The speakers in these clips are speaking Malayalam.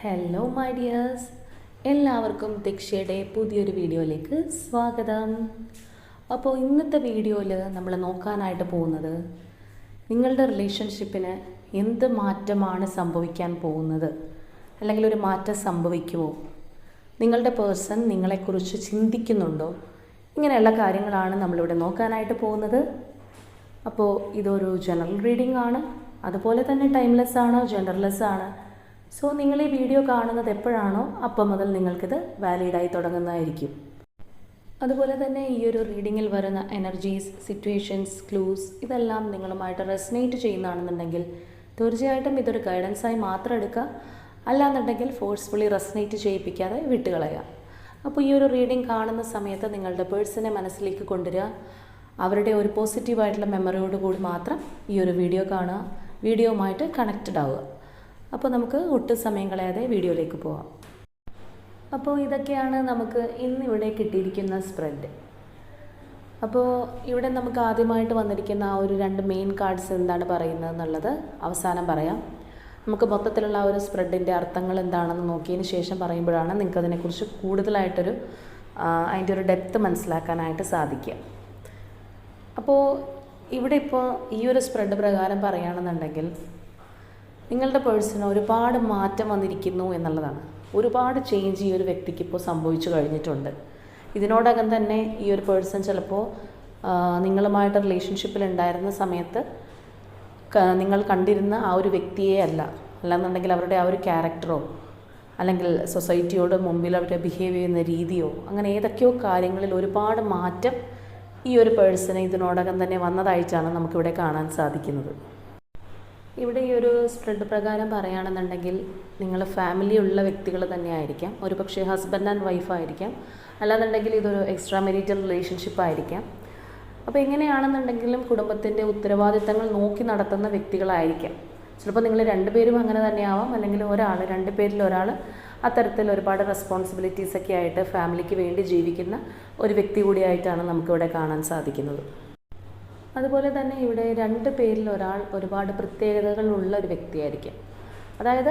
ഹലോ മൈ ഡിയേഴ്സ്, എല്ലാവർക്കും ദീക്ഷയുടെ പുതിയൊരു വീഡിയോയിലേക്ക് സ്വാഗതം. അപ്പോൾ ഇന്നത്തെ വീഡിയോയിൽ നമ്മൾ നോക്കാനായിട്ട് പോകുന്നത് നിങ്ങളുടെ റിലേഷൻഷിപ്പിന് എന്ത് മാറ്റമാണ് സംഭവിക്കാൻ പോകുന്നത്, അല്ലെങ്കിൽ ഒരു മാറ്റം സംഭവിക്കുമോ, നിങ്ങളുടെ പേഴ്സൺ നിങ്ങളെക്കുറിച്ച് ചിന്തിക്കുന്നുണ്ടോ, ഇങ്ങനെയുള്ള കാര്യങ്ങളാണ് നമ്മളിവിടെ നോക്കാനായിട്ട് പോകുന്നത്. അപ്പോൾ ഇതൊരു ജനറൽ റീഡിംഗ് ആണ്, അതുപോലെ തന്നെ ടൈംലെസ് ആണ്, ജെൻഡർലെസ് ആണ്. സോ നിങ്ങൾ ഈ വീഡിയോ കാണുന്നത് എപ്പോഴാണോ അപ്പം മുതൽ നിങ്ങൾക്കിത് വാലിഡായി തുടങ്ങുന്നതായിരിക്കും. അതുപോലെ തന്നെ ഈ ഒരു റീഡിങ്ങിൽ വരുന്ന എനർജീസ്, സിറ്റുവേഷൻസ്, ക്ലൂസ് ഇതെല്ലാം നിങ്ങളുമായിട്ട് റെസനേറ്റ് ചെയ്യുന്നതാണെന്നുണ്ടെങ്കിൽ തീർച്ചയായിട്ടും ഇതൊരു ഗൈഡൻസായി മാത്രം എടുക്കുക. അല്ലാന്നുണ്ടെങ്കിൽ ഫോഴ്സ്ഫുള്ളി റെസനേറ്റ് ചെയ്യിപ്പിക്കാതെ വിട്ടുകളയുക. അപ്പോൾ ഈ ഒരു റീഡിംഗ് കാണുന്ന സമയത്ത് നിങ്ങളുടെ പേഴ്സണെ മനസ്സിലേക്ക് കൊണ്ടുവരിക. അവരുടെ ഒരു പോസിറ്റീവായിട്ടുള്ള മെമ്മറിയോട് കൂടി മാത്രം ഈ ഒരു വീഡിയോ കാണുക, വീഡിയോയുമായിട്ട് കണക്റ്റഡ് ആവുക. അപ്പോൾ നമുക്ക് ഒട്ടും സമയം കളയാതെ വീഡിയോയിലേക്ക് പോവാം. അപ്പോൾ ഇതൊക്കെയാണ് നമുക്ക് ഇന്നിവിടെ കിട്ടിയിരിക്കുന്ന സ്പ്രെഡ്. അപ്പോൾ ഇവിടെ നമുക്ക് ആദ്യമായിട്ട് വന്നിരിക്കുന്ന ആ ഒരു രണ്ട് മെയിൻ കാർഡ്സ് എന്താണ് പറയുന്നത് എന്നുള്ളത് അവസാനം പറയാം. നമുക്ക് മൊത്തത്തിലുള്ള ആ ഒരു സ്പ്രെഡിൻ്റെ അർത്ഥങ്ങൾ എന്താണെന്ന് നോക്കിയതിന് ശേഷം പറയുമ്പോഴാണ് നിങ്ങൾക്ക് അതിനെക്കുറിച്ച് കൂടുതലായിട്ടൊരു അതിൻ്റെ ഒരു ഡെപ്ത് മനസ്സിലാക്കാനായിട്ട് സാധിക്കുക. അപ്പോൾ ഇവിടെ ഇപ്പോൾ ഈ ഒരു സ്പ്രെഡ് പ്രകാരം പറയുകയാണെന്നുണ്ടെങ്കിൽ നിങ്ങളുടെ പേഴ്സണ് ഒരുപാട് മാറ്റം വന്നിരിക്കുന്നു എന്നുള്ളതാണ്. ഒരുപാട് ചേഞ്ച് ഈ ഒരു വ്യക്തിക്ക് ഇപ്പോൾ സംഭവിച്ചു കഴിഞ്ഞിട്ടുണ്ട്. ഇതിനോടകം തന്നെ ഈ ഒരു പേഴ്സൺ ചിലപ്പോൾ നിങ്ങളുമായിട്ട് റിലേഷൻഷിപ്പിൽ ഉണ്ടായിരുന്ന സമയത്ത് നിങ്ങൾ കണ്ടിരുന്ന ആ ഒരു വ്യക്തിയെ അല്ലാന്നുണ്ടെങ്കിൽ അവരുടെ ആ ഒരു ക്യാരക്ടറോ, അല്ലെങ്കിൽ സൊസൈറ്റിയോട് മുമ്പിൽ അവരുടെ ബിഹേവ് ചെയ്യുന്ന രീതിയോ, അങ്ങനെ ഏതൊക്കെയോ കാര്യങ്ങളിൽ ഒരുപാട് മാറ്റം ഈ ഒരു പേഴ്സണ് ഇതിനോടകം തന്നെ വന്നതായിട്ടാണ് നമുക്കിവിടെ കാണാൻ സാധിക്കുന്നത്. ഇവിടെ ഈ ഒരു സ്പ്രെഡ് പ്രകാരം പറയുകയാണെന്നുണ്ടെങ്കിൽ നിങ്ങൾ ഫാമിലി ഉള്ള വ്യക്തികൾ തന്നെ ആയിരിക്കാം. ഒരു പക്ഷേ ഹസ്ബൻഡ് ആൻഡ് വൈഫ് ആയിരിക്കാം, അല്ലാന്നുണ്ടെങ്കിൽ ഇതൊരു എക്സ്ട്രാ മെരിറ്റൽ റിലേഷൻഷിപ്പ് ആയിരിക്കാം. അപ്പോൾ എങ്ങനെയാണെന്നുണ്ടെങ്കിലും കുടുംബത്തിൻ്റെ ഉത്തരവാദിത്തങ്ങൾ നോക്കി നടത്തുന്ന വ്യക്തികളായിരിക്കാം. ചിലപ്പോൾ നിങ്ങൾ രണ്ടുപേരും അങ്ങനെ തന്നെയാവാം, അല്ലെങ്കിൽ രണ്ട് പേരിൽ ഒരാൾ അത്തരത്തിൽ ഒരുപാട് റെസ്പോൺസിബിലിറ്റീസൊക്കെ ആയിട്ട് ഫാമിലിക്ക് വേണ്ടി ജീവിക്കുന്ന ഒരു വ്യക്തി കൂടിയായിട്ടാണ് നമുക്കിവിടെ കാണാൻ സാധിക്കുന്നത്. അതുപോലെ തന്നെ ഇവിടെ രണ്ട് പേരിൽ ഒരാൾ ഒരുപാട് പ്രത്യേകതകളുള്ള ഒരു വ്യക്തിയായിരിക്കും. അതായത്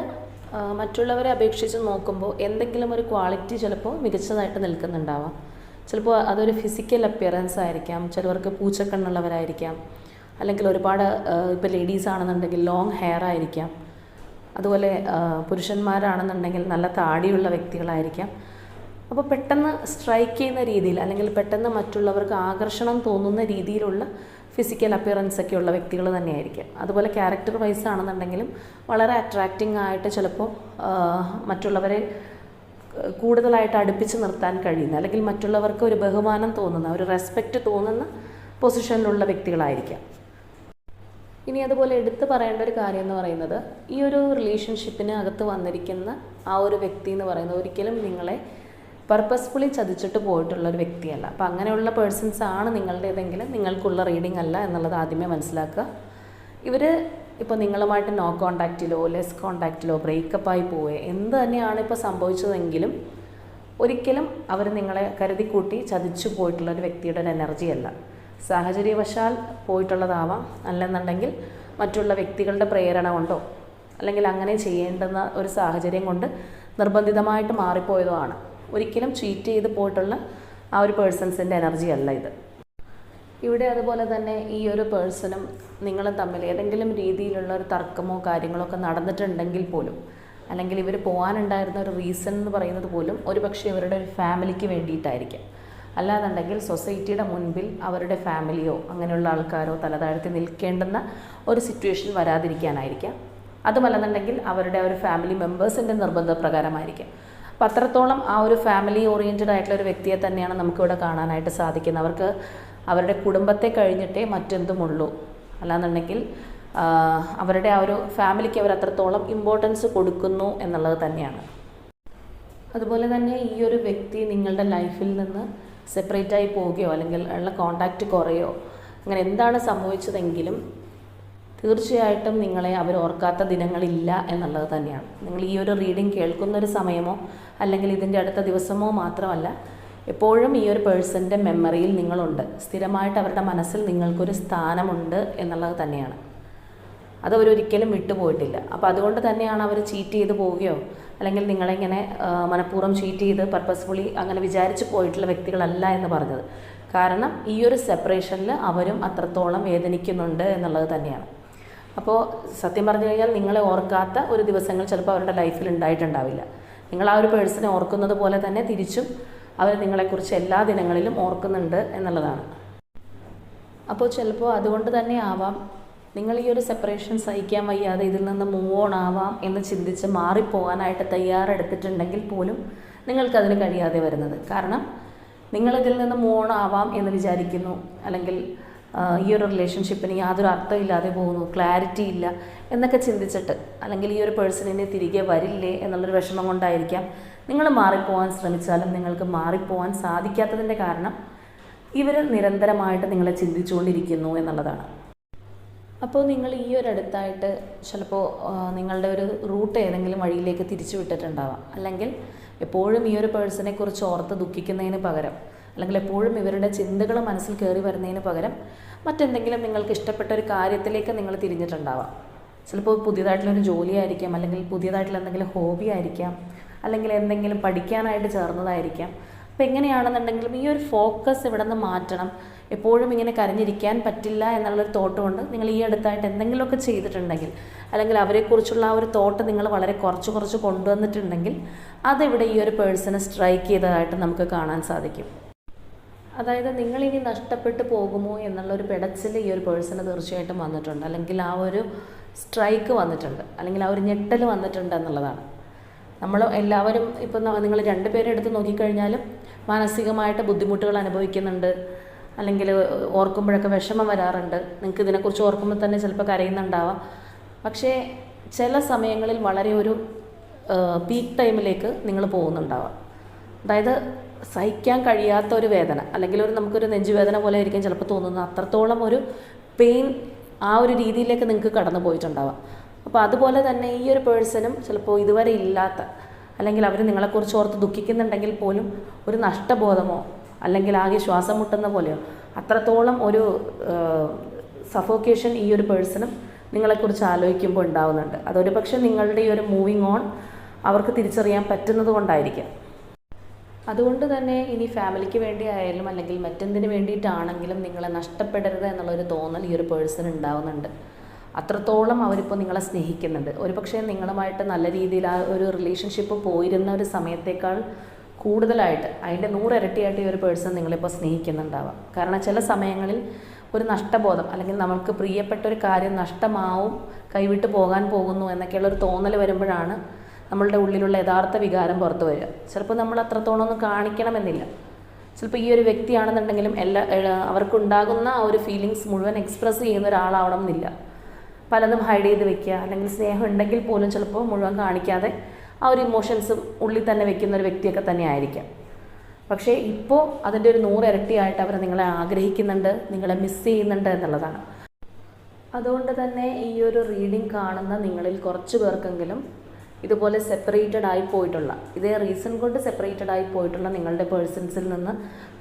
മറ്റുള്ളവരെ അപേക്ഷിച്ച് നോക്കുമ്പോൾ എന്തെങ്കിലും ഒരു ക്വാളിറ്റി ചിലപ്പോൾ മികച്ചതായിട്ട് നിൽക്കുന്നുണ്ടാവാം. ചിലപ്പോൾ അതൊരു ഫിസിക്കൽ അപ്പിയറൻസ് ആയിരിക്കാം, ചിലവർക്ക് പൂച്ചക്കണ്ണുള്ളവരായിരിക്കാം, അല്ലെങ്കിൽ ഒരുപാട് ഇപ്പോൾ ലേഡീസ് ആണെന്നുണ്ടെങ്കിൽ ലോങ് ഹെയർ ആയിരിക്കാം. അതുപോലെ പുരുഷന്മാരാണെന്നുണ്ടെങ്കിൽ നല്ല താടിയുള്ള വ്യക്തികളായിരിക്കാം. അപ്പോൾ പെട്ടെന്ന് സ്ട്രൈക്ക് ചെയ്യുന്ന രീതിയിൽ, അല്ലെങ്കിൽ പെട്ടെന്ന് മറ്റുള്ളവർക്ക് ആകർഷണം തോന്നുന്ന രീതിയിലുള്ള ഫിസിക്കൽ അപ്പിയറൻസ് ഒക്കെ ഉള്ള വ്യക്തികൾ തന്നെയായിരിക്കും. അതുപോലെ ക്യാരക്ടർ വൈസ് ആണെന്നുണ്ടെങ്കിലും വളരെ അട്രാക്റ്റിംഗ് ആയിട്ട് ചിലപ്പോൾ മറ്റുള്ളവരെ കൂടുതലായിട്ട് അടുപ്പിച്ച് നിർത്താൻ കഴിയുന്ന, അല്ലെങ്കിൽ മറ്റുള്ളവർക്ക് ഒരു ബഹുമാനം തോന്നുന്ന, ഒരു റെസ്പെക്റ്റ് തോന്നുന്ന പൊസിഷനിലുള്ള വ്യക്തികളായിരിക്കാം. ഇനി അതുപോലെ എടുത്തു പറയേണ്ട ഒരു കാര്യം എന്ന് പറയുന്നത്, ഈ ഒരു റിലേഷൻഷിപ്പിന് അകത്ത് വന്നിരിക്കുന്ന ആ ഒരു വ്യക്തി എന്ന് പറയുന്നത് ഒരിക്കലും നിങ്ങളെ പർപ്പസ്ഫുള്ളി ചതിച്ചിട്ട് പോയിട്ടുള്ളൊരു വ്യക്തിയല്ല. അപ്പോൾ അങ്ങനെയുള്ള പേഴ്സൺസ് ആണ് നിങ്ങളുടേതെങ്കിലും നിങ്ങൾക്കുള്ള റീഡിംഗ് അല്ല എന്നുള്ളത് ആദ്യമേ മനസ്സിലാക്കുക. ഇവർ ഇപ്പോൾ നിങ്ങളുമായിട്ട് നോ കോണ്ടാക്റ്റിലോ ലെസ് കോണ്ടാക്റ്റിലോ ബ്രേക്കപ്പായി പോവുകയോ എന്ത് തന്നെയാണ് ഇപ്പോൾ സംഭവിച്ചതെങ്കിലും ഒരിക്കലും അവർ നിങ്ങളെ കരുതിക്കൂട്ടി ചതിച്ചു പോയിട്ടുള്ളൊരു വ്യക്തിയുടെ ഒരു എനർജി അല്ല. സാഹചര്യവശാൽ പോയിട്ടുള്ളതാവാം, അല്ലെന്നുണ്ടെങ്കിൽ മറ്റുള്ള വ്യക്തികളുടെ പ്രേരണ കൊണ്ടോ, അല്ലെങ്കിൽ അങ്ങനെ ചെയ്യേണ്ടുന്ന ഒരു സാഹചര്യം കൊണ്ട് നിർബന്ധിതമായിട്ട് മാറിപ്പോയതോ ആണ്. ഒരിക്കലും ചീറ്റ് ചെയ്ത് പോയിട്ടുള്ള ആ ഒരു പേഴ്സൺസിൻ്റെ എനർജി അല്ല ഇത്. ഇവിടെ അതുപോലെ തന്നെ ഈ ഒരു പേഴ്സണും നിങ്ങളും തമ്മിൽ ഏതെങ്കിലും രീതിയിലുള്ള ഒരു തർക്കമോ കാര്യങ്ങളോ ഒക്കെ നടന്നിട്ടുണ്ടെങ്കിൽ പോലും, അല്ലെങ്കിൽ ഇവർ പോകാനുണ്ടായിരുന്ന ഒരു റീസൺ എന്ന് പറയുന്നത് പോലും ഒരു പക്ഷേ ഇവരുടെ ഒരു ഫാമിലിക്ക് വേണ്ടിയിട്ടായിരിക്കും. അല്ലാന്നുണ്ടെങ്കിൽ സൊസൈറ്റിയുടെ മുൻപിൽ അവരുടെ ഫാമിലിയോ അങ്ങനെയുള്ള ആൾക്കാരോ തലതാഴ്ത്തി നിൽക്കേണ്ടുന്ന ഒരു സിറ്റുവേഷൻ വരാതിരിക്കാനായിരിക്കാം. അതുമല്ലെന്നുണ്ടെങ്കിൽ അവരുടെ ഒരു ഫാമിലി മെമ്പേഴ്സിൻ്റെ നിർബന്ധപ്രകാരമായിരിക്കും. അപ്പോൾ അത്രത്തോളം ആ ഒരു ഫാമിലി ഓറിയൻറ്റഡ് ആയിട്ടുള്ള ഒരു വ്യക്തിയെ തന്നെയാണ് നമുക്കിവിടെ കാണാനായിട്ട് സാധിക്കുന്നത്. അവർക്ക് അവരുടെ കുടുംബത്തെ കഴിഞ്ഞിട്ടേ മറ്റെന്തുമുള്ളൂ. അല്ലാന്നുണ്ടെങ്കിൽ അവരുടെ ആ ഒരു ഫാമിലിക്ക് അവർ അത്രത്തോളം ഇമ്പോർട്ടൻസ് കൊടുക്കുന്നു എന്നുള്ളത് തന്നെയാണ്. അതുപോലെ തന്നെ ഈ ഒരു വ്യക്തി നിങ്ങളുടെ ലൈഫിൽ നിന്ന് സെപ്പറേറ്റായി പോവുകയോ അല്ലെങ്കിൽ ഉള്ള കോണ്ടാക്റ്റ് കുറയോ അങ്ങനെ എന്താണ് സംഭവിച്ചതെങ്കിലും തീർച്ചയായിട്ടും നിങ്ങളെ അവർ ഓർക്കാത്ത ദിനങ്ങളില്ല എന്നുള്ളത് തന്നെയാണ്. നിങ്ങൾ ഈ ഒരു റീഡിംഗ് കേൾക്കുന്നൊരു സമയമോ അല്ലെങ്കിൽ ഇതിൻ്റെ അടുത്ത ദിവസമോ മാത്രമല്ല, എപ്പോഴും ഈ ഒരു പേഴ്സൻ്റെ മെമ്മറിയിൽ നിങ്ങളുണ്ട്. സ്ഥിരമായിട്ട് അവരുടെ മനസ്സിൽ നിങ്ങൾക്കൊരു സ്ഥാനമുണ്ട് എന്നുള്ളത് തന്നെയാണ്. അതവരൊരിക്കലും വിട്ടുപോയിട്ടില്ല. അപ്പോൾ അതുകൊണ്ട് തന്നെയാണ് അവർ ചീറ്റ് ചെയ്ത് പോവുകയോ അല്ലെങ്കിൽ നിങ്ങളിങ്ങനെ മനഃപൂർവ്വം ചീറ്റ് ചെയ്ത് പർപ്പസ്ഫുള്ളി അങ്ങനെ വിചാരിച്ച് പോയിട്ടുള്ള വ്യക്തികളല്ല എന്ന് പറഞ്ഞത്. കാരണം ഈ ഒരു സെപ്പറേഷനിൽ അവരും അത്രത്തോളം വേദനിക്കുന്നുണ്ട് എന്നുള്ളത് തന്നെയാണ്. അപ്പോൾ സത്യം പറഞ്ഞു കഴിഞ്ഞാൽ നിങ്ങളെ ഓർക്കാത്ത ഒരു ദിവസങ്ങൾ ചിലപ്പോൾ അവരുടെ ലൈഫിൽ ഉണ്ടായിട്ടുണ്ടാവില്ല. നിങ്ങൾ ആ ഒരു പേഴ്സണെ ഓർക്കുന്നത് പോലെ തന്നെ തിരിച്ചും അവർ നിങ്ങളെക്കുറിച്ച് എല്ലാ ദിനങ്ങളിലും ഓർക്കുന്നുണ്ട് എന്നുള്ളതാണ്. അപ്പോൾ ചിലപ്പോൾ അതുകൊണ്ട് തന്നെ ആവാം നിങ്ങൾ ഈ ഒരു സെപ്പറേഷൻ സഹിക്കാൻ വയ്യാതെ ഇതിൽ നിന്ന് മൂവ് ഓൺ ആവാം എന്ന് ചിന്തിച്ച് മാറിപ്പോകാനായിട്ട് തയ്യാറെടുത്തിട്ടുണ്ടെങ്കിൽ പോലും നിങ്ങൾക്കതിന് കഴിയാതെ വരുന്നത്. കാരണം നിങ്ങളിതിൽ നിന്ന് മൂവ് ഓൺ ആവാം എന്ന് വിചാരിക്കുന്നു, അല്ലെങ്കിൽ ഈ ഒരു റിലേഷൻഷിപ്പിന് യാതൊരു അർത്ഥമില്ലാതെ പോകുന്നു, ക്ലാരിറ്റി ഇല്ല എന്നൊക്കെ ചിന്തിച്ചിട്ട്, അല്ലെങ്കിൽ ഈ ഒരു പേഴ്സണിനെ തിരികെ വരില്ലേ എന്നുള്ളൊരു വിഷമം കൊണ്ടായിരിക്കാം നിങ്ങൾ മാറിപ്പോകാൻ ശ്രമിച്ചാലും നിങ്ങൾക്ക് മാറിപ്പോകാൻ സാധിക്കാത്തതിൻ്റെ കാരണം ഇവർ നിരന്തരമായിട്ട് നിങ്ങളെ ചിന്തിച്ചുകൊണ്ടിരിക്കുന്നു എന്നുള്ളതാണ്. അപ്പോൾ നിങ്ങൾ ഈ ഒരു അടുത്തായിട്ട് ചിലപ്പോൾ നിങ്ങളുടെ ഒരു റൂട്ട് ഏതെങ്കിലും വഴിയിലേക്ക് തിരിച്ചു വിട്ടിട്ടുണ്ടാവാം, അല്ലെങ്കിൽ എപ്പോഴും ഈ ഒരു പേഴ്സണെ കുറിച്ച് ഓർത്ത് ദുഃഖിക്കുന്നതിന് പകരം, അല്ലെങ്കിൽ എപ്പോഴും ഇവരുടെ ചിന്തകൾ മനസ്സിൽ കയറി വരുന്നതിന് പകരം മറ്റെന്തെങ്കിലും നിങ്ങൾക്ക് ഇഷ്ടപ്പെട്ട ഒരു കാര്യത്തിലേക്ക് നിങ്ങൾ തിരിഞ്ഞിട്ടുണ്ടാവാം. ചിലപ്പോൾ പുതിയതായിട്ടുള്ളൊരു ജോലിയായിരിക്കാം, അല്ലെങ്കിൽ പുതിയതായിട്ടുള്ള എന്തെങ്കിലും ഹോബി ആയിരിക്കാം, അല്ലെങ്കിൽ എന്തെങ്കിലും പഠിക്കാനായിട്ട് ചേർന്നതായിരിക്കാം. അപ്പോൾ എങ്ങനെയാണെന്നുണ്ടെങ്കിലും ഈ ഒരു ഫോക്കസ് ഇവിടെ നിന്ന് മാറ്റണം. എപ്പോഴും ഇങ്ങനെ കരഞ്ഞിരിക്കാൻ പറ്റില്ല എന്നുള്ളൊരു തോട്ട് കൊണ്ട് നിങ്ങൾ ഈ അടുത്തായിട്ട് എന്തെങ്കിലുമൊക്കെ ചെയ്തിട്ടുണ്ടെങ്കിൽ, അല്ലെങ്കിൽ അവരെക്കുറിച്ചുള്ള ആ ഒരു തോട്ട് നിങ്ങൾ വളരെ കുറച്ച് കൊണ്ടുവന്നിട്ടുണ്ടെങ്കിൽ അതിവിടെ ഈ ഒരു പേഴ്സണെ സ്ട്രൈക്ക് ചെയ്തതായിട്ട് നമുക്ക് കാണാൻ സാധിക്കും. അതായത് നിങ്ങളിനി നഷ്ടപ്പെട്ടു പോകുമോ എന്നുള്ളൊരു പിടച്ചിൽ ഈ ഒരു പേഴ്സണ് തീർച്ചയായിട്ടും വന്നിട്ടുണ്ട്, അല്ലെങ്കിൽ ആ ഒരു സ്ട്രൈക്ക് വന്നിട്ടുണ്ട്, അല്ലെങ്കിൽ ആ ഒരു ഞെട്ടൽ വന്നിട്ടുണ്ട് എന്നുള്ളതാണ്. നമ്മൾ എല്ലാവരും ഇപ്പം നിങ്ങൾ രണ്ടുപേരെ എടുത്ത് നോക്കിക്കഴിഞ്ഞാലും മാനസികമായിട്ട് ബുദ്ധിമുട്ടുകൾ അനുഭവിക്കുന്നുണ്ട്, അല്ലെങ്കിൽ ഓർക്കുമ്പോഴൊക്കെ വിഷമം വരാറുണ്ട്. നിങ്ങൾക്ക് ഇതിനെക്കുറിച്ച് ഓർക്കുമ്പോൾ തന്നെ ചിലപ്പോൾ കരയുന്നുണ്ടാവാം. പക്ഷേ ചില സമയങ്ങളിൽ വളരെ ഒരു പീക്ക് ടൈമിലേക്ക് നിങ്ങൾ പോകുന്നുണ്ടാവാം. അതായത് സഹിക്കാൻ കഴിയാത്ത ഒരു വേദന, അല്ലെങ്കിൽ നമുക്കൊരു നെഞ്ചുവേദന പോലെ ആയിരിക്കും ചിലപ്പോൾ തോന്നുന്നത്. അത്രത്തോളം ഒരു പെയിൻ ആ ഒരു രീതിയിലേക്ക് നിങ്ങൾക്ക് കടന്നു പോയിട്ടുണ്ടാവാം. അപ്പോൾ അതുപോലെ തന്നെ ഈ ഒരു പേഴ്സണും ചിലപ്പോൾ ഇതുവരെ ഇല്ലാത്ത, അല്ലെങ്കിൽ അവർ നിങ്ങളെക്കുറിച്ച് ഓർത്ത് ദുഃഖിക്കുന്നുണ്ടെങ്കിൽ പോലും ഒരു നഷ്ടബോധമോ, അല്ലെങ്കിൽ ആകെ ശ്വാസം മുട്ടുന്ന പോലെയോ അത്രത്തോളം ഒരു സഫോക്കേഷൻ ഈ ഒരു പേഴ്സണും നിങ്ങളെക്കുറിച്ച് ആലോചിക്കുമ്പോൾ ഉണ്ടാവുന്നുണ്ട്. അതൊരു പക്ഷേ നിങ്ങളുടെ ഈ ഒരു മൂവിങ് ഓൺ അവർക്ക് തിരിച്ചറിയാൻ പറ്റുന്നത് കൊണ്ടായിരിക്കാം. അതുകൊണ്ട് തന്നെ ഇനി ഫാമിലിക്ക് വേണ്ടി ആയാലും, അല്ലെങ്കിൽ മറ്റെന്തിനു വേണ്ടിയിട്ടാണെങ്കിലും നിങ്ങളെ നഷ്ടപ്പെടരുത് എന്നുള്ളൊരു തോന്നൽ ഈ ഒരു പേഴ്സൺ ഉണ്ടാവുന്നുണ്ട്. അത്രത്തോളം അവരിപ്പോൾ നിങ്ങളെ സ്നേഹിക്കുന്നുണ്ട്. ഒരു പക്ഷേ നിങ്ങളുമായിട്ട് നല്ല രീതിയിൽ ആ ഒരു റിലേഷൻഷിപ്പ് പോയിരുന്ന ഒരു സമയത്തേക്കാൾ കൂടുതലായിട്ട് അതിൻ്റെ 100 ഇരട്ടിയായിട്ട് ഈ ഒരു പേഴ്സൺ നിങ്ങളിപ്പോൾ സ്നേഹിക്കുന്നുണ്ടാവാം. കാരണം ചില സമയങ്ങളിൽ ഒരു നഷ്ടബോധം, അല്ലെങ്കിൽ നമുക്ക് പ്രിയപ്പെട്ട ഒരു കാര്യം നഷ്ടമാവും, കൈവിട്ട് പോകാൻ പോകുന്നു എന്നൊക്കെയുള്ളൊരു തോന്നൽ വരുമ്പോഴാണ് നമ്മളുടെ ഉള്ളിലുള്ള യഥാർത്ഥ വികാരം പുറത്തു വരിക. ചിലപ്പോൾ നമ്മൾ അത്രത്തോളം ഒന്നും കാണിക്കണമെന്നില്ല. ചിലപ്പോൾ ഈ ഒരു വ്യക്തിയാണെന്നുണ്ടെങ്കിലും അവർക്കുണ്ടാകുന്ന ആ ഒരു ഫീലിങ്സ് മുഴുവൻ എക്സ്പ്രസ് ചെയ്യുന്ന ഒരാളാവണം എന്നില്ല. പലതും ഹൈഡ് ചെയ്ത് വെക്കുക, അല്ലെങ്കിൽ സ്നേഹം ഉണ്ടെങ്കിൽ പോലും ചിലപ്പോൾ മുഴുവൻ കാണിക്കാതെ ആ ഒരു ഇമോഷൻസും ഉള്ളിൽ തന്നെ വെക്കുന്ന ഒരു വ്യക്തിയൊക്കെ തന്നെ ആയിരിക്കാം. പക്ഷേ ഇപ്പോൾ അതിൻ്റെ ഒരു 100 ഇരട്ടിയായിട്ട് അവർ നിങ്ങളെ ആഗ്രഹിക്കുന്നുണ്ട്, നിങ്ങളെ മിസ് ചെയ്യുന്നുണ്ട് എന്നുള്ളതാണ്. അതുകൊണ്ട് തന്നെ ഈ ഒരു റീഡിംഗ് കാണുന്ന നിങ്ങളിൽ കുറച്ച് പേർക്കെങ്കിലും ഇതുപോലെ സെപ്പറേറ്റഡ് ആയി പോയിട്ടുള്ള, ഇതേ റീസൺ കൊണ്ട് സെപ്പറേറ്റഡ് ആയി പോയിട്ടുള്ള നിങ്ങളുടെ പേഴ്സൺസിൽ നിന്ന്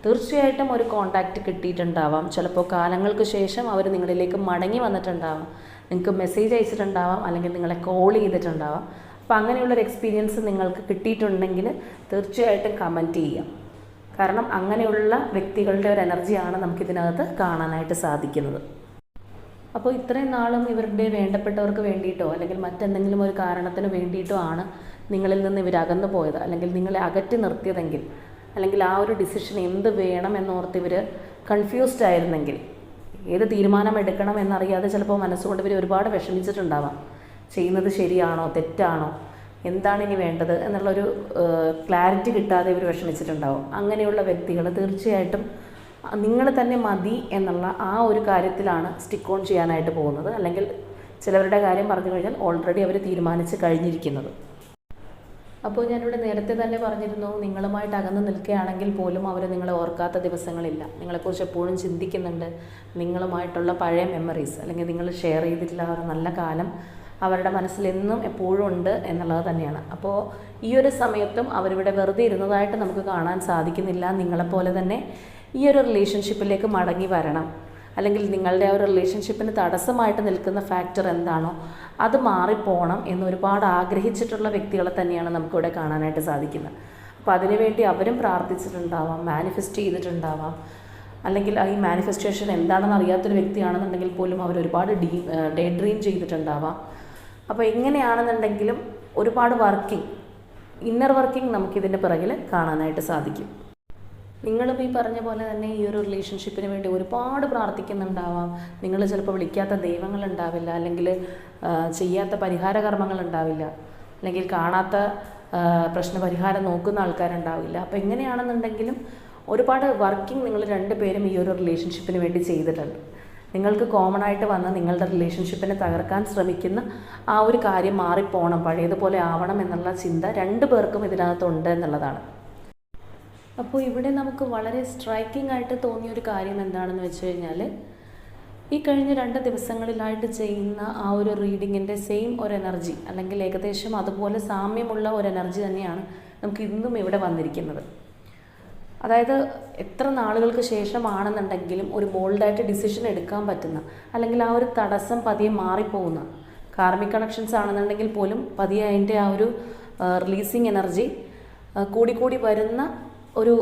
തീർച്ചയായിട്ടും ഒരു കോണ്ടാക്റ്റ് കിട്ടിയിട്ടുണ്ടാവാം. ചിലപ്പോൾ കാലങ്ങൾക്ക് ശേഷം അവർ നിങ്ങളിലേക്ക് മടങ്ങി വന്നിട്ടുണ്ടാവാം, നിങ്ങൾക്ക് മെസ്സേജ് അയച്ചിട്ടുണ്ടാവാം, അല്ലെങ്കിൽ നിങ്ങളെ കോൾ ചെയ്തിട്ടുണ്ടാവാം. അപ്പോൾ അങ്ങനെയുള്ളൊരു എക്സ്പീരിയൻസ് നിങ്ങൾക്ക് കിട്ടിയിട്ടുണ്ടെങ്കിൽ തീർച്ചയായിട്ടും കമൻറ്റ് ചെയ്യാം. കാരണം അങ്ങനെയുള്ള വ്യക്തികളുടെ ഒരു എനർജിയാണ് നമുക്കിതിനകത്ത് കാണാനായിട്ട് സാധിക്കുന്നത്. അപ്പോൾ ഇത്രയും നാളും ഇവരുടെ വേണ്ടപ്പെട്ടവർക്ക് വേണ്ടിയിട്ടോ, അല്ലെങ്കിൽ മറ്റെന്തെങ്കിലും ഒരു കാരണത്തിന് വേണ്ടിയിട്ടോ ആണ് നിങ്ങളിൽ നിന്ന് ഇവർ അകന്നു പോയത്, അല്ലെങ്കിൽ നിങ്ങളെ അകറ്റി നിർത്തിയതെങ്കിൽ, അല്ലെങ്കിൽ ആ ഒരു ഡിസിഷൻ എന്ത് വേണം എന്നോർത്ത് ഇവർ കൺഫ്യൂസ്ഡ് ആയിരുന്നെങ്കിൽ, ഏത് തീരുമാനം എടുക്കണം എന്നറിയാതെ ചിലപ്പോൾ മനസ്സുകൊണ്ട് ഇവർ ഒരുപാട് വിഷമിച്ചിട്ടുണ്ടാവാം. ചെയ്യുന്നത് ശരിയാണോ തെറ്റാണോ, എന്താണ് ഇനി വേണ്ടത് എന്നുള്ളൊരു ക്ലാരിറ്റി കിട്ടാതെ ഇവർ വിഷമിച്ചിട്ടുണ്ടാവും. അങ്ങനെയുള്ള വ്യക്തികൾ തീർച്ചയായിട്ടും നിങ്ങൾ തന്നെ മതി എന്നുള്ള ആ ഒരു കാര്യത്തിലാണ് സ്റ്റിക്ക് ഓൺ ചെയ്യാനായിട്ട് പോകുന്നത്. അല്ലെങ്കിൽ ചിലവരുടെ കാര്യം പറഞ്ഞു കഴിഞ്ഞാൽ ഓൾറെഡി അവർ തീരുമാനിച്ച് കഴിഞ്ഞിരിക്കുന്നത്. അപ്പോൾ ഞാനിവിടെ നേരത്തെ തന്നെ പറഞ്ഞിരുന്നു, നിങ്ങളുമായിട്ട് അകന്ന് നിൽക്കുകയാണെങ്കിൽ പോലും അവർ നിങ്ങളെ ഓർക്കാത്ത ദിവസങ്ങളില്ല. നിങ്ങളെക്കുറിച്ച് എപ്പോഴും ചിന്തിക്കുന്നുണ്ട്. നിങ്ങളുമായിട്ടുള്ള പഴയ മെമ്മറീസ്, അല്ലെങ്കിൽ നിങ്ങൾ ഷെയർ ചെയ്തിട്ടുള്ള ഒരു നല്ല കാലം അവരുടെ മനസ്സിലെന്നും എപ്പോഴും ഉണ്ട് എന്നുള്ളത് തന്നെയാണ്. അപ്പോൾ ഈ ഒരു സമയത്തും അവരിവിടെ വെറുതെ ഇരുന്നതായിട്ട് നമുക്ക് കാണാൻ സാധിക്കുന്നില്ല. നിങ്ങളെപ്പോലെ തന്നെ ഈ ഒരു റിലേഷൻഷിപ്പിലേക്ക് മടങ്ങി വരണം, അല്ലെങ്കിൽ നിങ്ങളുടെ ആ ഒരു റിലേഷൻഷിപ്പിന് തടസ്സമായിട്ട് നിൽക്കുന്ന ഫാക്ടർ എന്താണോ അത് മാറിപ്പോകണം എന്ന് ഒരുപാട് ആഗ്രഹിച്ചിട്ടുള്ള വ്യക്തികളെ തന്നെയാണ് നമുക്കിവിടെ കാണാനായിട്ട് സാധിക്കുന്നത്. അപ്പോൾ അതിനുവേണ്ടി അവരും പ്രാർത്ഥിച്ചിട്ടുണ്ടാവാം, മാനിഫെസ്റ്റ് ചെയ്തിട്ടുണ്ടാവാം. അല്ലെങ്കിൽ ഈ മാനിഫെസ്റ്റേഷൻ എന്താണെന്ന് അറിയാത്തൊരു വ്യക്തിയാണെന്നുണ്ടെങ്കിൽ പോലും അവർ ഒരുപാട് ഡേ ഡ്രീം ചെയ്തിട്ടുണ്ടാവാം. അപ്പോൾ എങ്ങനെയാണെന്നുണ്ടെങ്കിലും ഒരുപാട് ഇന്നർ വർക്കിംഗ് നമുക്കിതിൻ്റെ പിറകിൽ കാണാനായിട്ട് സാധിക്കും. നിങ്ങളും ഈ പറഞ്ഞ പോലെ തന്നെ ഈ ഒരു റിലേഷൻഷിപ്പിന് വേണ്ടി ഒരുപാട് പ്രാർത്ഥിക്കുന്നുണ്ടാവാം. നിങ്ങൾ ചിലപ്പോൾ വിളിക്കാത്ത ദൈവങ്ങളുണ്ടാവില്ല, അല്ലെങ്കിൽ ചെയ്യാത്ത പരിഹാര കർമ്മങ്ങളുണ്ടാവില്ല, അല്ലെങ്കിൽ കാണാത്ത പ്രശ്നപരിഹാരം നോക്കുന്ന ആൾക്കാരുണ്ടാവില്ല. അപ്പോൾ എങ്ങനെയാണെന്നുണ്ടെങ്കിലും ഒരുപാട് നിങ്ങൾ രണ്ടുപേരും ഈ ഒരു റിലേഷൻഷിപ്പിന് വേണ്ടി ചെയ്തിട്ടുണ്ട്. നിങ്ങൾക്ക് കോമൺ ആയിട്ട് വന്ന് നിങ്ങളുടെ റിലേഷൻഷിപ്പിനെ തകർക്കാൻ ശ്രമിക്കുന്ന ആ ഒരു കാര്യം മാറിപ്പോണം, പഴയതുപോലെ ആവണം എന്നുള്ള ചിന്ത രണ്ടു പേർക്കും ഇതിനകത്തുണ്ട് എന്നുള്ളതാണ്. അപ്പോൾ ഇവിടെ നമുക്ക് വളരെ സ്ട്രൈക്കിംഗ് ആയിട്ട് തോന്നിയൊരു കാര്യം എന്താണെന്ന് വെച്ച് കഴിഞ്ഞാൽ, ഈ കഴിഞ്ഞ 2 ദിവസങ്ങളിലായിട്ട് ചെയ്യുന്ന ആ ഒരു റീഡിങ്ങിൻ്റെ സെയിം ഒരു എനർജി, അല്ലെങ്കിൽ ഏകദേശം അതുപോലെ സാമ്യമുള്ള ഒരു എനർജി തന്നെയാണ് നമുക്ക് ഇന്നും ഇവിടെ വന്നിരിക്കുന്നത്. അതായത് എത്ര നാളുകൾക്ക് ശേഷമാണെന്നുണ്ടെങ്കിലും ഒരു ബോൾഡായിട്ട് ഡിസിഷൻ എടുക്കാൻ പറ്റുന്ന, അല്ലെങ്കിൽ ആ ഒരു തടസ്സം പതിയെ മാറിപ്പോകുന്ന കാർമിക് കണക്ഷൻസ് ആണെന്നുണ്ടെങ്കിൽ പോലും പതിയെ അതിൻ്റെ ആ ഒരു റിലീസിങ് എനർജി കൂടിക്കൂടി വരുന്ന ഒരു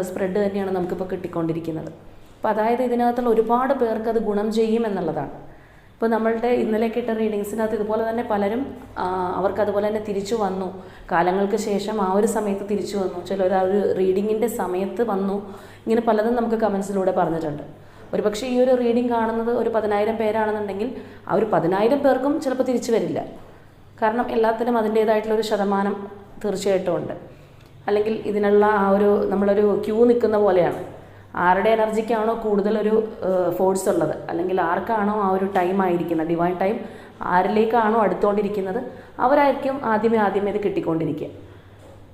സ്പ്രെഡ് തന്നെയാണ് നമുക്കിപ്പോൾ കിട്ടിക്കൊണ്ടിരിക്കുന്നത്. അപ്പോൾ അതായത് ഇതിനകത്തുള്ള ഒരുപാട് പേർക്ക് അത് ഗുണം ചെയ്യും എന്നുള്ളതാണ്. ഇപ്പോൾ നമ്മളുടെ ഇന്നലേക്ക് ഇട്ട റീഡിങ്സിനകത്ത് ഇതുപോലെ തന്നെ പലരും അവർക്ക് അതുപോലെ തന്നെ തിരിച്ചു വന്നു, കാലങ്ങൾക്ക് ശേഷം ആ ഒരു സമയത്ത് തിരിച്ചു വന്നു, ചിലർ ആ ഒരു റീഡിങ്ങിൻ്റെ സമയത്ത് വന്നു, ഇങ്ങനെ പലതും നമുക്ക് കമൻസിലൂടെ പറഞ്ഞിട്ടുണ്ട്. ഒരുപക്ഷെ ഈ ഒരു റീഡിങ് കാണുന്നത് ഒരു 10,000 പേരാണെന്നുണ്ടെങ്കിൽ ആ ഒരു 10,000 പേർക്കും ചിലപ്പോൾ തിരിച്ചു വരില്ല. കാരണം എല്ലാത്തിനും അതിൻ്റേതായിട്ടുള്ളൊരു ശതമാനം തീർച്ചയായിട്ടും ഉണ്ട്. അല്ലെങ്കിൽ ഇതിനുള്ള ആ ഒരു നമ്മളൊരു ക്യൂ നിൽക്കുന്ന പോലെയാണ്. ആരുടെ എനർജിക്കാണോ കൂടുതലൊരു ഫോഴ്സ് ഉള്ളത്, അല്ലെങ്കിൽ ആർക്കാണോ ആ ഒരു ടൈം ആയിരിക്കുന്നത്, ഡിവൈൻ ടൈം ആരിലേക്കാണോ അടുത്തുകൊണ്ടിരിക്കുന്നത്, അവരായിരിക്കും ആദ്യമേ ഇത് കിട്ടിക്കൊണ്ടിരിക്കുക.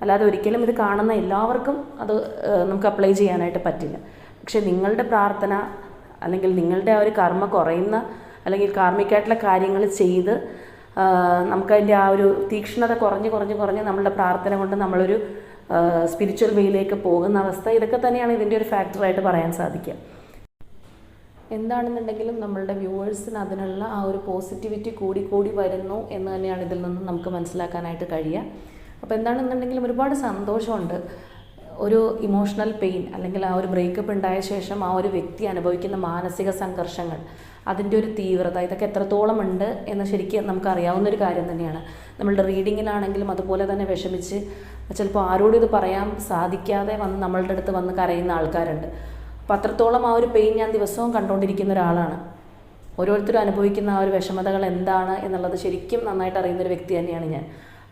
അല്ലാതെ ഒരിക്കലും ഇത് കാണുന്ന എല്ലാവർക്കും അത് നമുക്ക് അപ്ലൈ ചെയ്യാനായിട്ട് പറ്റില്ല. പക്ഷേ നിങ്ങളുടെ പ്രാർത്ഥന, അല്ലെങ്കിൽ നിങ്ങളുടെ ആ ഒരു കർമ്മ കുറയുന്ന, അല്ലെങ്കിൽ കാർമികമായിട്ടുള്ള കാര്യങ്ങൾ ചെയ്ത് നമുക്കതിൻ്റെ ആ ഒരു തീക്ഷ്ണത കുറഞ്ഞ് നമ്മളുടെ പ്രാർത്ഥന കൊണ്ട് നമ്മളൊരു സ്പിരിച്വൽ വേയിലേക്ക് പോകുന്ന അവസ്ഥ, ഇതൊക്കെ തന്നെയാണ് ഇതിൻ്റെ ഒരു ഫാക്ടറായിട്ട് പറയാൻ സാധിക്കുക. എന്താണെന്നുണ്ടെങ്കിലും നമ്മളുടെ വ്യൂവേഴ്സിന് അതിനുള്ള ആ ഒരു പോസിറ്റിവിറ്റി കൂടി വരുന്നു എന്ന് തന്നെയാണ് ഇതിൽ നിന്ന് നമുക്ക് മനസ്സിലാക്കാനായിട്ട് കഴിയുക. അപ്പോൾ എന്താണെന്നുണ്ടെങ്കിലും ഒരുപാട് സന്തോഷമുണ്ട്. ഒരു ഇമോഷണൽ പെയിൻ, അല്ലെങ്കിൽ ആ ഒരു ബ്രേക്കപ്പ് ഉണ്ടായ ശേഷം ആ ഒരു വ്യക്തി അനുഭവിക്കുന്ന മാനസിക സംഘർഷങ്ങൾ, അതിൻ്റെ ഒരു തീവ്രത, ഇതൊക്കെ എത്രത്തോളം ഉണ്ട് എന്ന് ശരിക്കും നമുക്കറിയാവുന്നൊരു കാര്യം തന്നെയാണ്. നമ്മളുടെ റീഡിങ്ങിലാണെങ്കിലും അതുപോലെ തന്നെ വിഷമിച്ച് ചിലപ്പോൾ ആരോടും ഇത് പറയാൻ സാധിക്കാതെ വന്ന് നമ്മളുടെ അടുത്ത് വന്ന് കരയുന്ന ആൾക്കാരുണ്ട്. അപ്പോൾ അത്രത്തോളം ആ ഒരു പെയിൻ ഞാൻ ദിവസവും കണ്ടുകൊണ്ടിരിക്കുന്ന ഒരാളാണ്. ഓരോരുത്തരും അനുഭവിക്കുന്ന ആ ഒരു വിഷമതകൾ എന്താണ് എന്നുള്ളത് ശരിക്കും നന്നായിട്ട് അറിയുന്നൊരു വ്യക്തി തന്നെയാണ് ഞാൻ.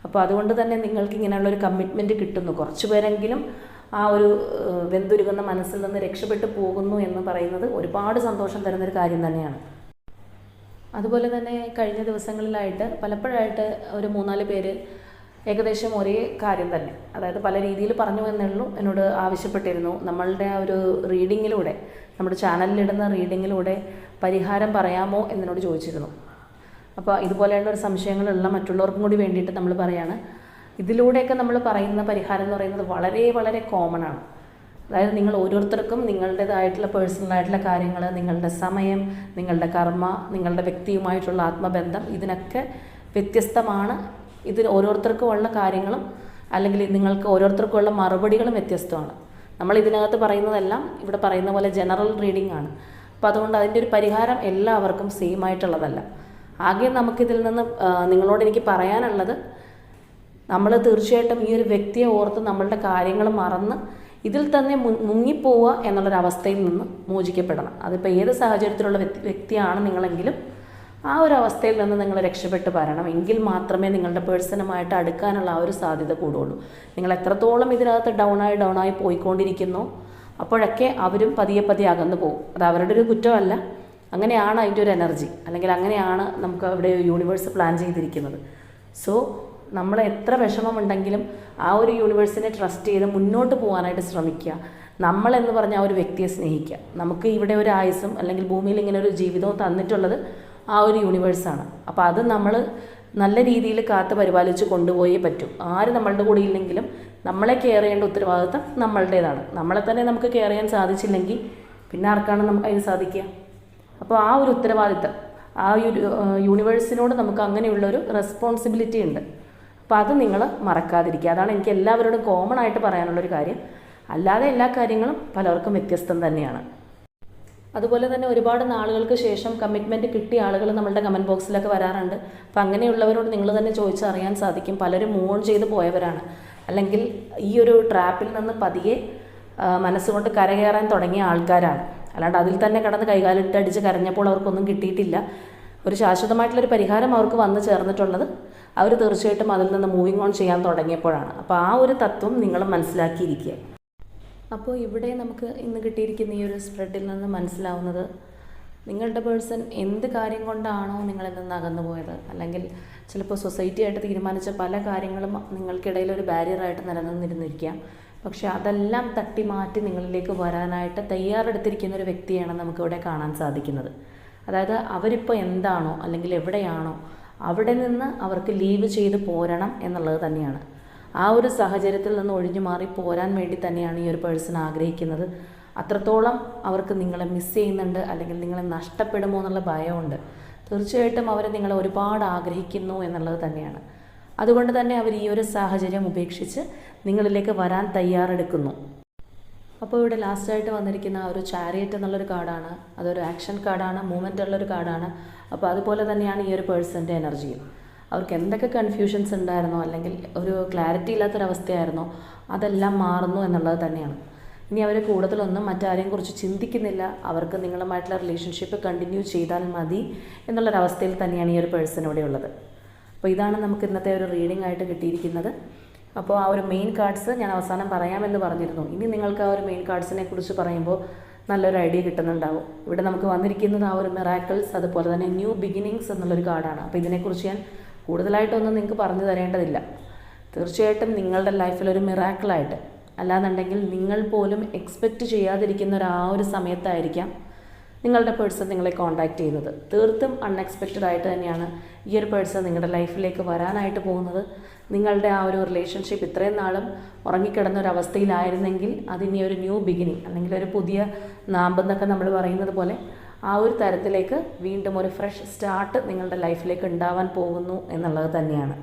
അപ്പോൾ അതുകൊണ്ട് തന്നെ നിങ്ങൾക്ക് ഇങ്ങനെയുള്ളൊരു കമ്മിറ്റ്മെൻറ്റ് കിട്ടുന്നു, കുറച്ച് പേരെങ്കിലും ആ ഒരു വെന്തുരുകുന്ന മനസ്സിൽ നിന്ന് രക്ഷപ്പെട്ടു പോകുന്നു എന്ന് പറയുന്നത് ഒരുപാട് സന്തോഷം തരുന്നൊരു കാര്യം തന്നെയാണ്. അതുപോലെ തന്നെ കഴിഞ്ഞ ദിവസങ്ങളിലായിട്ട് പലപ്പോഴായിട്ട് ഒരു 3-4 പേര് ഏകദേശം ഒരേ കാര്യം തന്നെ, അതായത് പല രീതിയിൽ പറഞ്ഞു എന്നുള്ളൂ, എന്നോട് ആവശ്യപ്പെട്ടിരുന്നു നമ്മളുടെ ആ ഒരു റീഡിങ്ങിലൂടെ, നമ്മുടെ ചാനലിലിടുന്ന റീഡിങ്ങിലൂടെ പരിഹാരം പറയാമോ എന്നോട് ചോദിച്ചിരുന്നു. അപ്പോൾ ഇതുപോലെയുള്ളൊരു സംശയങ്ങളുള്ള മറ്റുള്ളവർക്കും കൂടി വേണ്ടിയിട്ട് നമ്മൾ പറയാണ്, ഇതിലൂടെയൊക്കെ നമ്മൾ പറയുന്ന പരിഹാരം എന്ന് പറയുന്നത് വളരെ കോമൺ ആണ്. അതായത് നിങ്ങൾ ഓരോരുത്തർക്കും നിങ്ങളുടേതായിട്ടുള്ള പേഴ്സണലായിട്ടുള്ള കാര്യങ്ങൾ, നിങ്ങളുടെ സമയം, നിങ്ങളുടെ കർമ്മ, നിങ്ങളുടെ വ്യക്തിയുമായിട്ടുള്ള ആത്മബന്ധം, ഇതിനൊക്കെ വ്യത്യസ്തമാണ്. ഇതിൽ ഓരോരുത്തർക്കും ഉള്ള കാര്യങ്ങളും, അല്ലെങ്കിൽ നിങ്ങൾക്ക് ഓരോരുത്തർക്കും ഉള്ള മറുപടികളും വ്യത്യസ്തമാണ്. നമ്മൾ ഇതിനകത്ത് പറയുന്നതെല്ലാം ഇവിടെ പറയുന്ന പോലെ ജനറൽ റീഡിംഗ് ആണ്. അപ്പോൾ അതുകൊണ്ട് അതിൻ്റെ ഒരു പരിഹാരം എല്ലാവർക്കും സെയിം ആയിട്ടുള്ളതല്ല. ആകെ നമുക്കിതിൽ നിന്ന് നിങ്ങളോട് എനിക്ക് പറയാനുള്ളത്, നമ്മൾ തീർച്ചയായിട്ടും ഈ ഒരു വ്യക്തിയെ ഓർത്ത് നമ്മളുടെ കാര്യങ്ങൾ മറന്ന് ഇതിൽ തന്നെ മുങ്ങിപ്പോവുക എന്നുള്ളൊരവസ്ഥയിൽ നിന്ന് മോചിക്കപ്പെടണം. അതിപ്പോൾ ഏത് സാഹചര്യത്തിലുള്ള വ്യക്തിയാണ് നിങ്ങളെങ്കിലും ആ ഒരു അവസ്ഥയിൽ നിന്ന് നിങ്ങൾ രക്ഷപ്പെട്ട് വരണം. എങ്കിൽ മാത്രമേ നിങ്ങളുടെ പേഴ്സണുമായിട്ട് അടുക്കാനുള്ള ആ ഒരു സാധ്യത കൂടുള്ളൂ. നിങ്ങൾ എത്രത്തോളം ഇതിനകത്ത് ഡൗണായി പോയിക്കൊണ്ടിരിക്കുന്നു, അപ്പോഴൊക്കെ അവരും പതിയെ അകന്നു പോകും. അത് അവരുടെ ഒരു കുറ്റമല്ല, അങ്ങനെയാണ് അതിൻ്റെ ഒരു എനർജി, അല്ലെങ്കിൽ അങ്ങനെയാണ് നമുക്ക് അവിടെ യൂണിവേഴ്സ് പ്ലാൻ ചെയ്തിരിക്കുന്നത്. സോ നമ്മൾ എത്ര വിഷമമുണ്ടെങ്കിലും ആ ഒരു യൂണിവേഴ്സിനെ ട്രസ്റ്റ് ചെയ്ത് മുന്നോട്ട് പോകാനായിട്ട് ശ്രമിക്കുക. നമ്മളെന്ന് പറഞ്ഞ ആ ഒരു വ്യക്തിയെ സ്നേഹിക്കുക. നമുക്ക് ഇവിടെ ഒരു ആയുസ്സും അല്ലെങ്കിൽ ഭൂമിയിൽ ഇങ്ങനെ ഒരു ജീവിതവും തന്നിട്ടുള്ളത് ആ ഒരു യൂണിവേഴ്സാണ്. അപ്പോൾ അത് നമ്മൾ നല്ല രീതിയിൽ കാത്ത് പരിപാലിച്ച് കൊണ്ടുപോയേ പറ്റും. ആര് നമ്മളുടെ കൂടെ ഇല്ലെങ്കിലും നമ്മളെ കെയർ ചെയ്യേണ്ട ഉത്തരവാദിത്തം നമ്മളുടേതാണ്. നമ്മളെ തന്നെ നമുക്ക് കെയർ ചെയ്യാൻ സാധിച്ചില്ലെങ്കിൽ പിന്നെ ആർക്കാണ് നമുക്ക് അതിന് സാധിക്കുക? അപ്പോൾ ആ ഒരു ഉത്തരവാദിത്തം, ആ ഒരു യൂണിവേഴ്സിനോട് നമുക്ക് അങ്ങനെയുള്ളൊരു റെസ്പോൺസിബിലിറ്റി ഉണ്ട്. അപ്പോൾ അത് നിങ്ങൾ മറക്കാതിരിക്കുക. അതാണ് എനിക്ക് എല്ലാവരോടും കോമൺ ആയിട്ട് പറയാനുള്ളൊരു കാര്യം. അല്ലാതെ എല്ലാ കാര്യങ്ങളും പലർക്കും വ്യത്യസ്തം തന്നെയാണ്. അതുപോലെ തന്നെ ഒരുപാട് നാളുകൾക്ക് ശേഷം കമ്മിറ്റ്മെൻറ്റ് കിട്ടിയ ആളുകൾ നമ്മളുടെ കമൻറ്റ് ബോക്സിലൊക്കെ വരാറുണ്ട്. അപ്പോൾ അങ്ങനെയുള്ളവരോട് നിങ്ങൾ തന്നെ ചോദിച്ചറിയാൻ സാധിക്കും. പലരും മൂവ് ഓൺ ചെയ്ത് പോയവരാണ്, അല്ലെങ്കിൽ ഈ ഒരു ട്രാപ്പിൽ നിന്ന് പതിയെ മനസ്സുകൊണ്ട് കരകയറാൻ തുടങ്ങിയ ആൾക്കാരാണ്. അല്ലാണ്ട് അതിൽ തന്നെ കടന്ന് കൈകാലിട്ടടിച്ച് കരഞ്ഞപ്പോൾ അവർക്കൊന്നും കിട്ടിയിട്ടില്ല. ഒരു ശാശ്വതമായിട്ടുള്ളൊരു പരിഹാരം അവർക്ക് വന്നു ചേർന്നിട്ടുള്ളത് അവർ തീർച്ചയായിട്ടും അതിൽ നിന്ന് മൂവിങ് ഓൺ ചെയ്യാൻ തുടങ്ങിയപ്പോഴാണ്. അപ്പോൾ ആ ഒരു തത്വം നിങ്ങൾ മനസ്സിലാക്കിയിരിക്കുക. അപ്പോൾ ഇവിടെ നമുക്ക് ഇന്ന് കിട്ടിയിരിക്കുന്ന ഈ ഒരു സ്പ്രെഡിൽ നിന്ന് മനസ്സിലാവുന്നത്, നിങ്ങളുടെ പേഴ്സൺ എന്ത് കാര്യം കൊണ്ടാണോ നിങ്ങളിൽ നിന്ന് അകന്നു പോയത്, അല്ലെങ്കിൽ ചിലപ്പോൾ സൊസൈറ്റി ആയിട്ട് തീരുമാനിച്ച പല കാര്യങ്ങളും നിങ്ങൾക്കിടയിൽ ഒരു ബാരിയറായിട്ട് നിലനിന്നിരുന്നിരിക്കാം. പക്ഷേ അതെല്ലാം തട്ടി മാറ്റി നിങ്ങളിലേക്ക് വരാനായിട്ട് തയ്യാറെടുത്തിരിക്കുന്ന ഒരു വ്യക്തിയാണ് നമുക്കിവിടെ കാണാൻ സാധിക്കുന്നത്. അതായത് അവരിപ്പോൾ എന്താണോ അല്ലെങ്കിൽ എവിടെയാണോ അവിടെ നിന്ന് അവർക്ക് ലീവ് ചെയ്ത് പോരണം എന്നുള്ളത് തന്നെയാണ്. ആ ഒരു സാഹചര്യത്തിൽ നിന്ന് ഒഴിഞ്ഞു മാറി പോരാൻ വേണ്ടി തന്നെയാണ് ഈ ഒരു പേഴ്സൺ ആഗ്രഹിക്കുന്നത്. അത്രത്തോളം അവർക്ക് നിങ്ങളെ മിസ് ചെയ്യുന്നുണ്ട്, അല്ലെങ്കിൽ നിങ്ങളെ നഷ്ടപ്പെടുമോ എന്നുള്ള ഭയമുണ്ട്. തീർച്ചയായിട്ടും അവർ നിങ്ങളെ ഒരുപാട് ആഗ്രഹിക്കുന്നു എന്നുള്ളത് തന്നെയാണ്. അതുകൊണ്ട് തന്നെ അവർ ഈ ഒരു സാഹചര്യം ഉപേക്ഷിച്ച് നിങ്ങളിലേക്ക് വരാൻ തയ്യാറെടുക്കുന്നു. അപ്പോൾ ഇവിടെ ലാസ്റ്റായിട്ട് വന്നിരിക്കുന്ന ഒരു ചാരിയറ്റ് എന്നുള്ളൊരു കാർഡാണ്. അതൊരു ആക്ഷൻ കാർഡാണ്, മൂവ്മെൻ്റ് ഉള്ളൊരു കാർഡാണ്. അപ്പോൾ അതുപോലെ തന്നെയാണ് ഈ ഒരു പേഴ്സൻ്റെ എനർജിയും. അവർക്ക് എന്തൊക്കെ കൺഫ്യൂഷൻസ് ഉണ്ടായിരുന്നോ, അല്ലെങ്കിൽ ഒരു ക്ലാരിറ്റി ഇല്ലാത്തൊരവസ്ഥയായിരുന്നോ, അതെല്ലാം മാറുന്നു എന്നുള്ളത് തന്നെയാണ്. ഇനി അവർ കൂടുതലൊന്നും മറ്റാരെയും കുറിച്ച് ചിന്തിക്കുന്നില്ല. അവർക്ക് നിങ്ങളുമായിട്ടുള്ള റിലേഷൻഷിപ്പ് കണ്ടിന്യൂ ചെയ്താൽ മതി എന്നുള്ളൊരവസ്ഥയിൽ തന്നെയാണ് ഈ ഒരു പേഴ്സൺ ഇവിടെ ഉള്ളത്. അപ്പോൾ ഇതാണ് നമുക്ക് ഇന്നത്തെ ഒരു റീഡിംഗ് ആയിട്ട് കിട്ടിയിരിക്കുന്നത്. അപ്പോൾ ആ ഒരു മെയിൻ കാർഡ്സ് ഞാൻ അവസാനം പറയാമെന്ന് പറഞ്ഞിരുന്നു. ഇനി നിങ്ങൾക്ക് ആ ഒരു മെയിൻ കാർഡ്സിനെ കുറിച്ച് പറയുമ്പോൾ നല്ലൊരു ഐഡിയ കിട്ടുന്നുണ്ടാവും. ഇവിടെ നമുക്ക് വന്നിരിക്കുന്നത് ആ ഒരു മിറാക്കിൾസ്, അതുപോലെ തന്നെ ന്യൂ ബിഗിനിങ്സ് എന്നുള്ളൊരു കാർഡാണ്. അപ്പോൾ ഇതിനെക്കുറിച്ച് ഞാൻ കൂടുതലായിട്ടൊന്നും നിങ്ങൾക്ക് പറഞ്ഞു തരേണ്ടതില്ല. തീർച്ചയായിട്ടും നിങ്ങളുടെ ലൈഫിലൊരു മിറാക്കിളായിട്ട്, അല്ലാന്നുണ്ടെങ്കിൽ നിങ്ങൾ പോലും എക്സ്പെക്റ്റ് ചെയ്യാതിരിക്കുന്ന ഒരു സമയത്തായിരിക്കാം നിങ്ങളുടെ പേഴ്സൺ നിങ്ങളെ കോൺടാക്റ്റ് ചെയ്യുന്നത്. തീർത്തും അൺഎക്സ്പെക്റ്റഡ് ആയിട്ട് തന്നെയാണ് ഈ ഒരു പേഴ്സൺ നിങ്ങളുടെ ലൈഫിലേക്ക് വരാനായിട്ട് പോകുന്നത്. നിങ്ങളുടെ ആ ഒരു റിലേഷൻഷിപ്പ് ഇത്രയും നാളും ഉറങ്ങിക്കിടന്ന ഒരു അവസ്ഥയിലായിരുന്നെങ്കിൽ അതിനി ഒരു ന്യൂ ബിഗിനിങ്, അല്ലെങ്കിൽ ഒരു പുതിയ നാമ്പെന്നൊക്കെ നമ്മൾ പറയുന്നത് പോലെ ആ ഒരു തരത്തിലേക്ക് വീണ്ടും ഒരു ഫ്രഷ് സ്റ്റാർട്ട് നിങ്ങളുടെ ലൈഫിലേക്ക് ഉണ്ടാവാൻ പോകുന്നു എന്നുള്ളത് തന്നെയാണ്.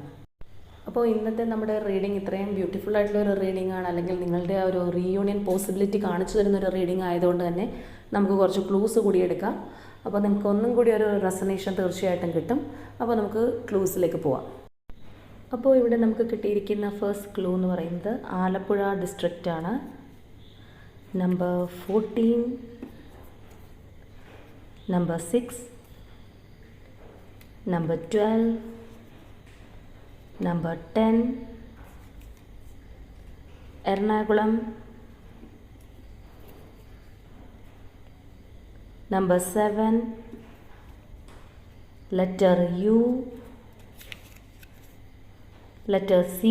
അപ്പോൾ ഇന്നത്തെ നമ്മുടെ റീഡിങ് ഇത്രയും ബ്യൂട്ടിഫുൾ ആയിട്ടുള്ളൊരു റീഡിംഗ് ആണ്, അല്ലെങ്കിൽ നിങ്ങളുടെ ആ ഒരു റീയൂണിയൻ പോസിബിലിറ്റി കാണിച്ചു തരുന്നൊരു റീഡിംഗ് ആയതുകൊണ്ട് തന്നെ നമുക്ക് കുറച്ച് ക്ലൂസ് കൂടി എടുക്കാം. അപ്പോൾ നിങ്ങൾക്ക് ഒന്നും കൂടി ഒരു റെസനേഷൻ തീർച്ചയായിട്ടും കിട്ടും. അപ്പോൾ നമുക്ക് ക്ലൂസിലേക്ക് പോവാം. അപ്പോൾ ഇവിടെ നമുക്ക് കിട്ടിയിരിക്കുന്ന ഫസ്റ്റ് ക്ലൂ എന്ന് പറയുന്നത് ആലപ്പുഴ ഡിസ്ട്രിക്റ്റാണ്. Number 14, number 6, number 12, number 10, Ernakulam, number 7, letter U, letter C,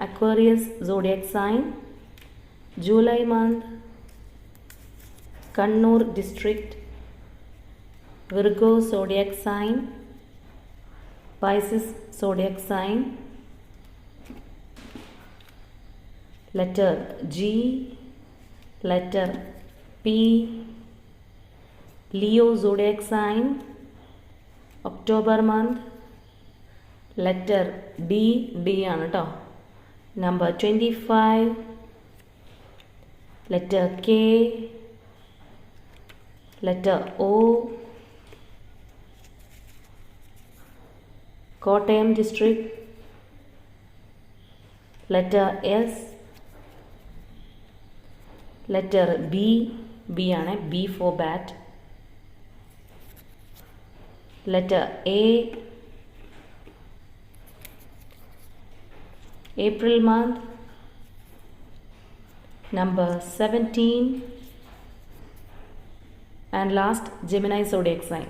Aquarius zodiac sign, July month, Kannur district, Virgo zodiac sign, Pisces zodiac sign, letter G, letter P, Leo zodiac sign, October month, letter D ആണ് കേട്ടോ. Number 25, letter K, letter O, Kottayam district, letter S, letter B ആണ്, B for bat, letter A, April month, number 17, and last Gemini zodiac sign.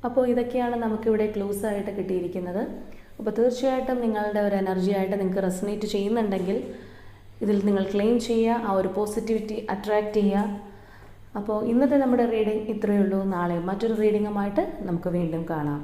അപ്പോൾ ഇതൊക്കെയാണ് നമുക്കിവിടെ ക്ലൂസ് ആയിട്ട് കിട്ടിയിരിക്കുന്നത്. അപ്പോൾ തീർച്ചയായിട്ടും നിങ്ങളുടെ ഒരു എനർജി ആയിട്ട് നിങ്ങൾക്ക് റെസനേറ്റ് ചെയ്യുന്നുണ്ടെങ്കിൽ ഇതിൽ നിങ്ങൾ ക്ലെയിം ചെയ്യുക, ആ ഒരു പോസിറ്റിവിറ്റി അട്രാക്റ്റ് ചെയ്യുക. അപ്പോൾ ഇന്നത്തെ നമ്മുടെ റീഡിംഗ് ഇത്രയേ ഉള്ളൂ. നാളെ മറ്റൊരു റീഡിങ്ങുമായിട്ട് നമുക്ക് വീണ്ടും കാണാം.